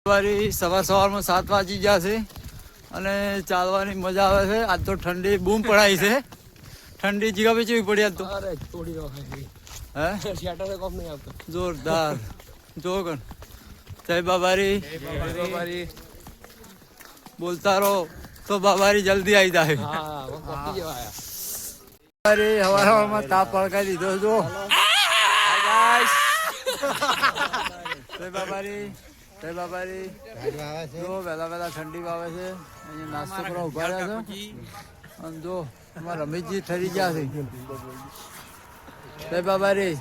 સવારમાં 7 વાગી ગયા છે અને ચાલવાની મજા આવે છે. આજ તો ઠંડી બૂમ પડાઈ છે. ઠંડી જીગા પે ચેવી પડી આજ તો હે જોરદાર. જો કણ જય બાબારી બોલતા રહો તો બાબારી જલ્દી આવી જાય. હવારમાં તાપ પળકાઈ દીધો. જો જય બાબારી જય બાબારી. જો વહેલા વહેલા ઠંડી વાવે છે. અહીંયા નાસ્તો કરવા ઉભા રહ્યા છે અને જો અમારા રમેશજી ઠરી ગયા છે. જય બાબારી.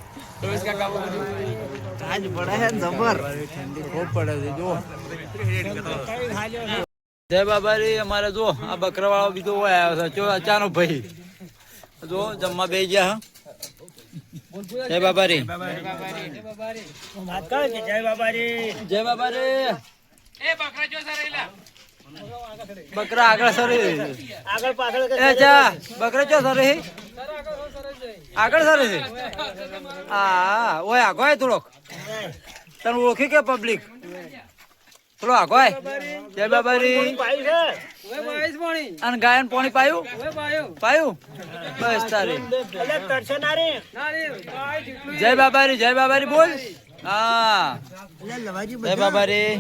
ઠંડી ખૂબ પડે છે. જો જય બાબારી. અમારે જો આ બકરાવાળો બીજો આવ્યો છે. જો અચાનક ભાઈ જો જમવા બેસી ગયા. જય બાબારી જય બાબારી. બકરા આગળ સરે બકરા ચો સરે આગળ સરે છે. હા ઓય આગો થોડોક તને ઓળખી કે પબ્લિક થોડો આગો. જય બાબારી. અને ગાયન પાણી પાયું બસ તારે. જય બાબારી જય બાબારી બોલ. હા જય બાબારી.